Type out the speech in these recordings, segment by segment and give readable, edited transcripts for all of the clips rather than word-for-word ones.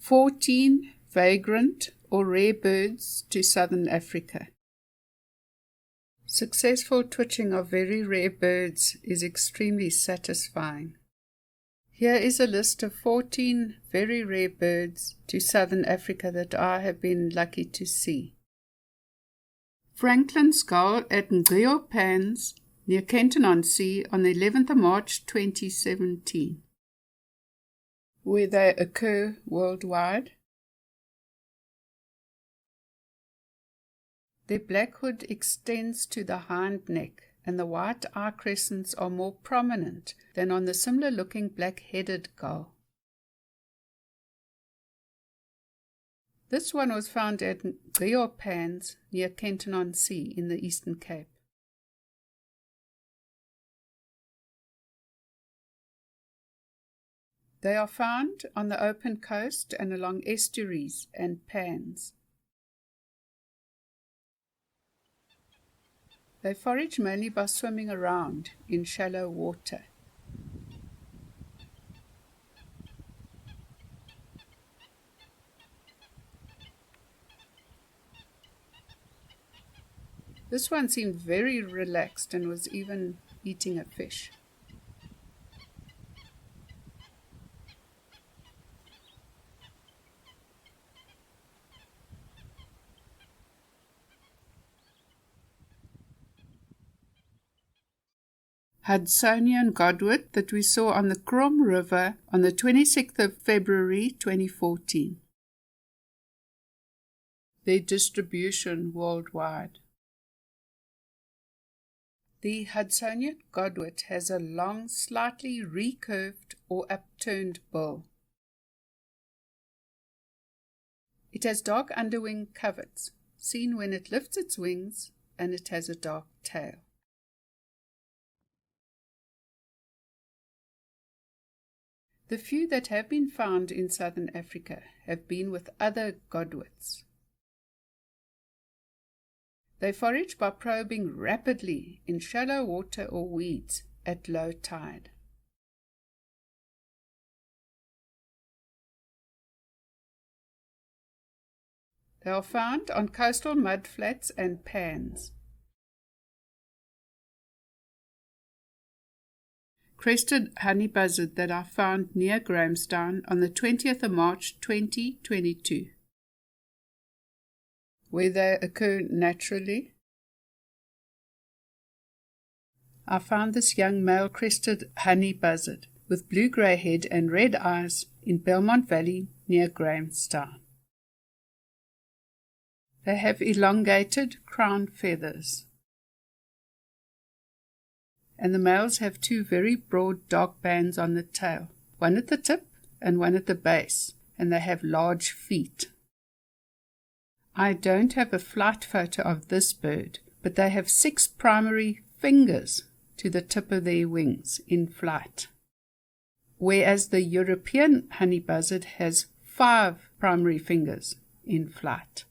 14 vagrant or rare birds to southern Africa. Successful twitching of very rare birds is extremely satisfying. Here is a list of 14 very rare birds to southern Africa that I have been lucky to see. Franklin's Gull at Ngriopans near Kenton-on-Sea on the 11th of March 2017. Where they occur worldwide. Their black hood extends to the hind neck, and the white eye crescents are more prominent than on the similar-looking black-headed gull. This one was found at Ngriopans near Kenton-on-Sea in the Eastern Cape. They are found on the open coast and along estuaries and pans. They forage mainly by swimming around in shallow water. This one seemed very relaxed and was even eating a fish. Hudsonian Godwit that we saw on the Krom River on the 26th of February 2014. Their distribution worldwide. The Hudsonian Godwit has a long, slightly recurved or upturned bill. It has dark underwing coverts, seen when it lifts its wings, and it has a dark tail. The few that have been found in southern Africa have been with other godwits. They forage by probing rapidly in shallow water or weeds at low tide. They are found on coastal mudflats and pans. Crested honey buzzard that I found near Grahamstown on the 20th of March 2022. Where they occur naturally. I found this young male crested honey buzzard with blue-grey head and red eyes in Belmont Valley near Grahamstown. They have elongated crown feathers. And the males have two very broad dark bands on the tail, one at the tip and one at the base, and they have large feet. I don't have a flight photo of this bird, but they have 6 primary fingers to the tip of their wings in flight, whereas the European honey buzzard has 5 primary fingers in flight.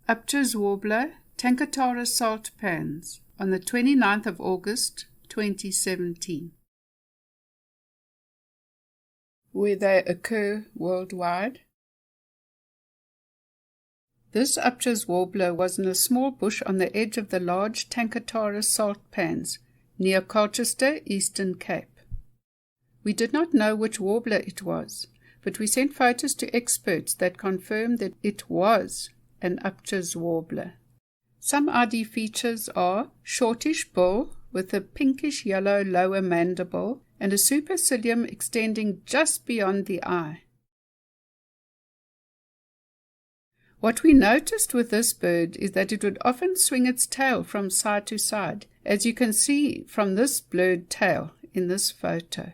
Upcher's Warbler, Tankatara salt pans, on the 29th of August 2017. Where they occur worldwide. This Upcher's warbler was in a small bush on the edge of the large Tankatara salt pans near Colchester, Eastern Cape. We did not know which warbler it was, but we sent photos to experts that confirmed that it was an Upcher's warbler. Some ID features are shortish bill with a pinkish-yellow lower mandible and a supercilium extending just beyond the eye. What we noticed with this bird is that it would often swing its tail from side to side, as you can see from this blurred tail in this photo.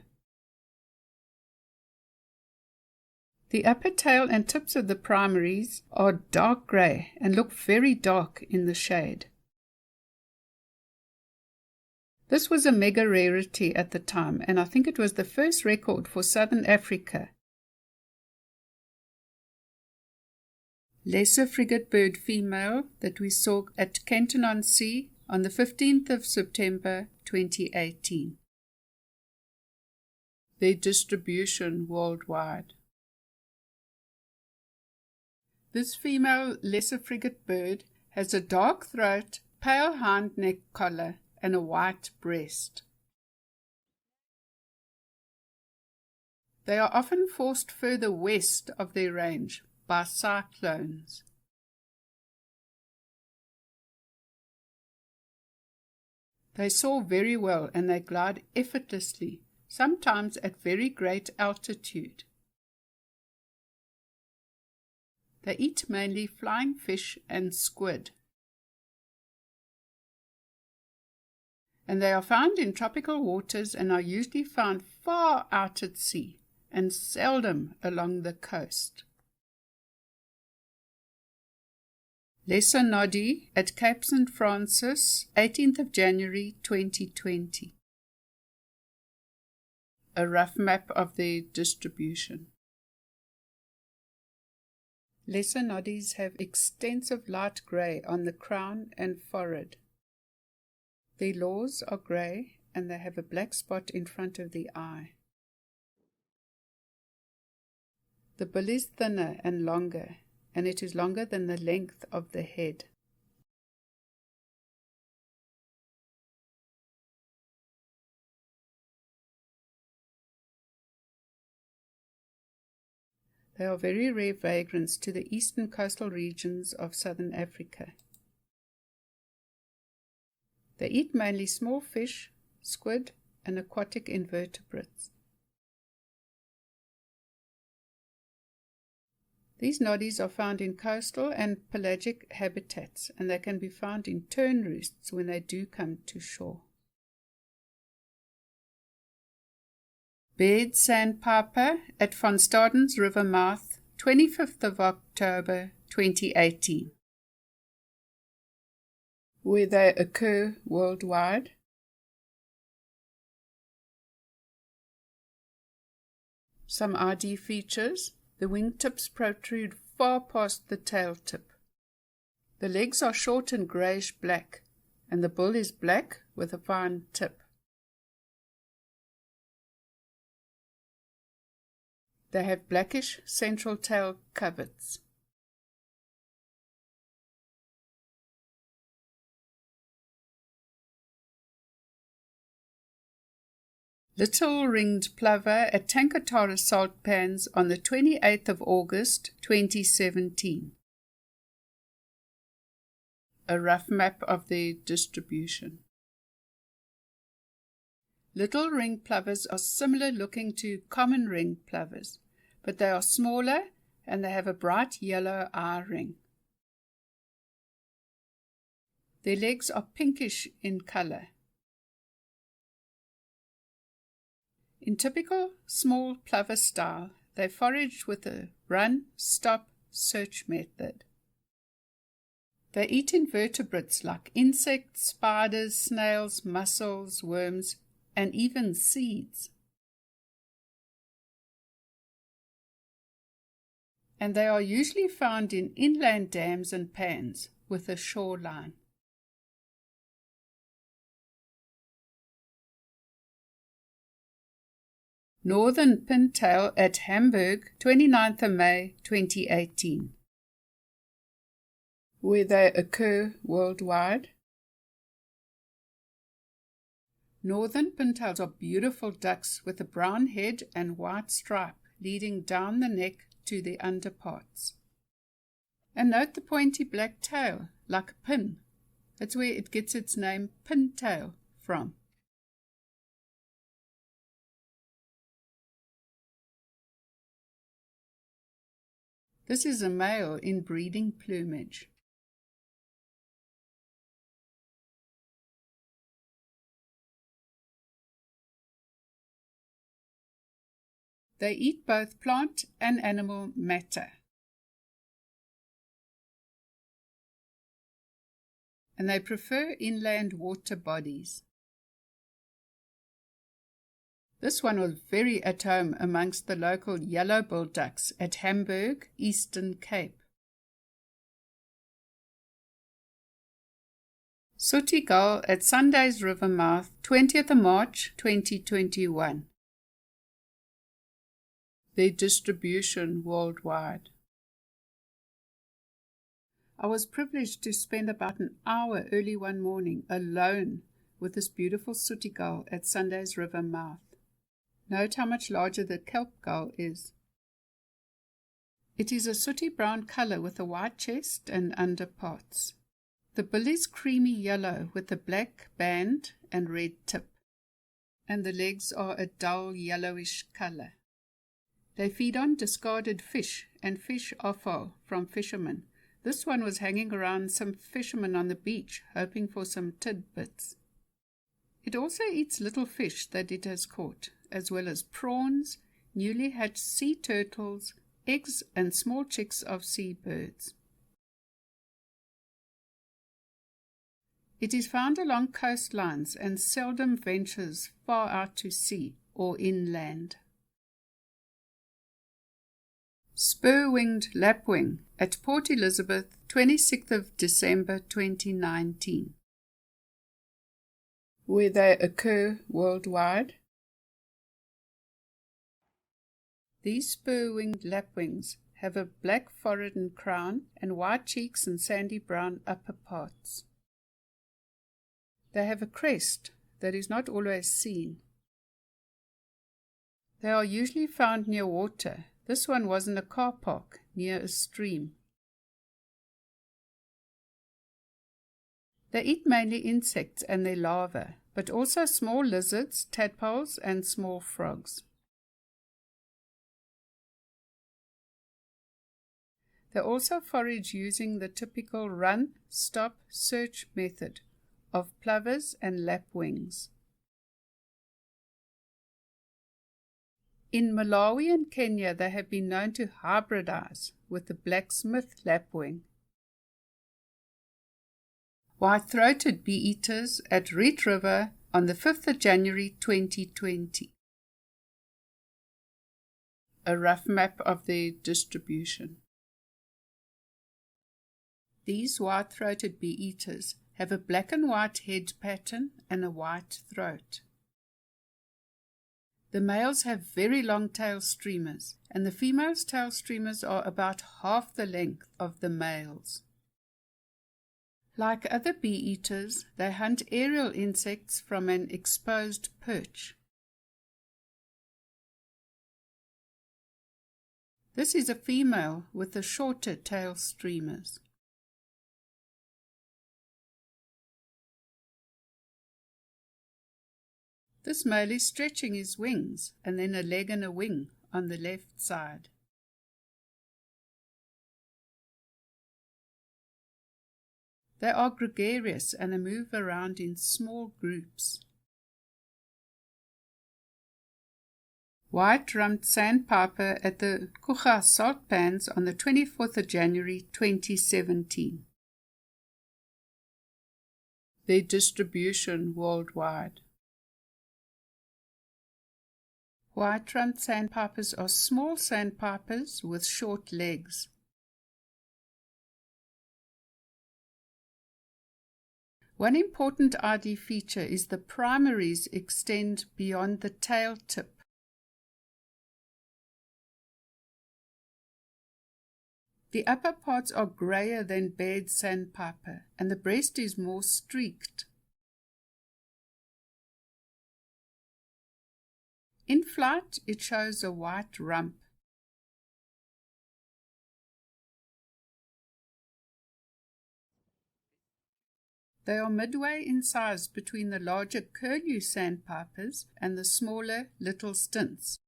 The upper tail and tips of the primaries are dark grey and look very dark in the shade. This was a mega rarity at the time, and I think it was the first record for Southern Africa. Lesser Frigatebird female that we saw at Kenton-on-Sea on the 15th of September 2018. Their distribution worldwide. This female lesser Frigatebird has a dark throat, pale hind neck collar, and a white breast. They are often forced further west of their range by cyclones. They soar very well and they glide effortlessly, sometimes at very great altitude. They eat mainly flying fish and squid. And they are found in tropical waters and are usually found far out at sea and seldom along the coast. Lesser Noddy at Cape St. Francis, 18th of January 2020. A rough map of their distribution. Lesser Noddies have extensive light grey on the crown and forehead. Their lores are grey and they have a black spot in front of the eye. The bill is thinner and longer, and it is longer than the length of the head. They are very rare vagrants to the eastern coastal regions of southern Africa. They eat mainly small fish, squid, and aquatic invertebrates. These noddies are found in coastal and pelagic habitats, and they can be found in tern roosts when they do come to shore. Baird Sandpiper at Van Staden's River mouth, 25th of October 2018. Where they occur worldwide. Some ID features. The wingtips protrude far past the tail tip. The legs are short and greyish-black, and the bill is black with a fine tip. They have blackish central tail coverts. Little ringed plover at Tankatara salt pans on the 28th of August 2017. A rough map of their distribution. Little ringed plovers are similar looking to common ringed plovers, but they are smaller and they have a bright yellow eye ring. Their legs are pinkish in colour. In typical small plover style, they forage with a run, stop, search method. They eat invertebrates like insects, spiders, snails, mussels, worms, and even seeds. And they are usually found in inland dams and pans with a shoreline. Northern Pintail at Hamburg, 29th of May 2018. Where they occur worldwide. Northern pintails are beautiful ducks with a brown head and white stripe leading down the neck to the underparts. And note the pointy black tail, like a pin. That's where it gets its name Pintail from. This is a male in breeding plumage. They eat both plant and animal matter. And they prefer inland water bodies. This one was very at home amongst the local yellow-billed ducks at Hamburg, Eastern Cape. Sooty Gull at Sunday's River mouth, 20th of March 2021. Their distribution worldwide. I was privileged to spend about an hour early one morning alone with this beautiful Sooty Gull at Sunday's River mouth. Note how much larger the kelp gull is. It is a sooty brown color with a white chest and underparts. The bill is creamy yellow with a black band and red tip, and the legs are a dull yellowish color. They feed on discarded fish and fish offal from fishermen. This one was hanging around some fishermen on the beach, hoping for some tidbits. It also eats little fish that it has caught, as well as prawns, newly hatched sea turtles, eggs and small chicks of sea birds. It is found along coastlines and seldom ventures far out to sea or inland. Spur-winged Lapwing at Port Elizabeth, 26th of December 2019. Where they occur worldwide. These spur-winged lapwings have a black forehead and crown and white cheeks and sandy brown upper parts. They have a crest that is not always seen. They are usually found near water. This one was in a car park near a stream. They eat mainly insects and their larvae, but also small lizards, tadpoles, and small frogs. They also forage using the typical run, stop, search method of plovers and lapwings. In Malawi and Kenya, they have been known to hybridize with the blacksmith lapwing. White-throated bee-eaters at Red River on the 5th of January 2020. A rough map of their distribution. These white-throated bee-eaters have a black and white head pattern and a white throat. The males have very long tail streamers, and the females' tail streamers are about half the length of the males. Like other bee-eaters, they hunt aerial insects from an exposed perch. This is a female with the shorter tail streamers. This male is stretching his wings and then a leg and a wing on the left side. They are gregarious and they move around in small groups. White-rumped Sandpiper at the Kucha salt pans on the 24th of January 2017. Their distribution worldwide. White-rumped sandpipers are small sandpipers with short legs. One important ID feature is the primaries extend beyond the tail tip. The upper parts are grayer than Baird sandpiper, and the breast is more streaked. In flight, it shows a white rump. They are midway in size between the larger curlew sandpipers and the smaller little stints.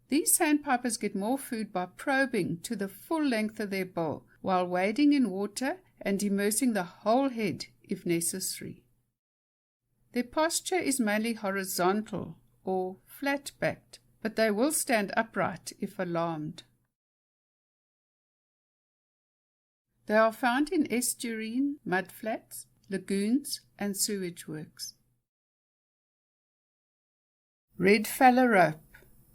These sandpipers get more food by probing to the full length of their bill while wading in water and immersing the whole head if necessary. Their posture is mainly horizontal or flat-backed, but they will stand upright if alarmed. They are found in estuarine, mudflats, lagoons, and sewage works. Red Phalarope,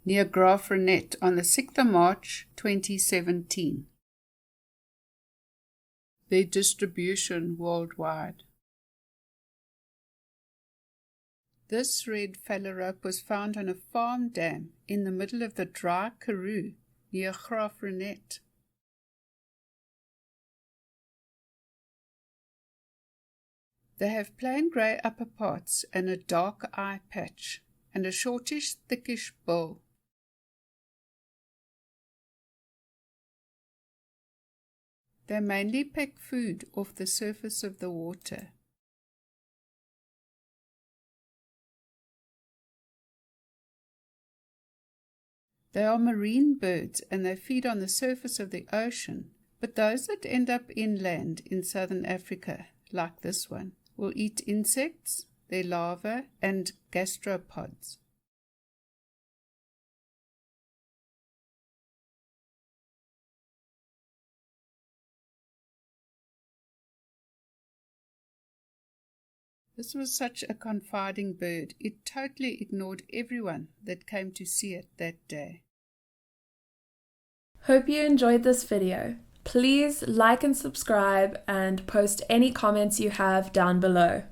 near Graaff-Reinet on the 6th of March 2017. Their distribution worldwide. This red phalarope was found on a farm dam in the middle of the dry Karoo near Graafrenet. They have plain grey upper parts and a dark eye patch, and a shortish, thickish bill. They mainly peck food off the surface of the water. They are marine birds and they feed on the surface of the ocean, but those that end up inland in southern Africa, like this one, will eat insects, their larvae, and gastropods. This was such a confiding bird, it totally ignored everyone that came to see it that day. Hope you enjoyed this video. Please like and subscribe and post any comments you have down below.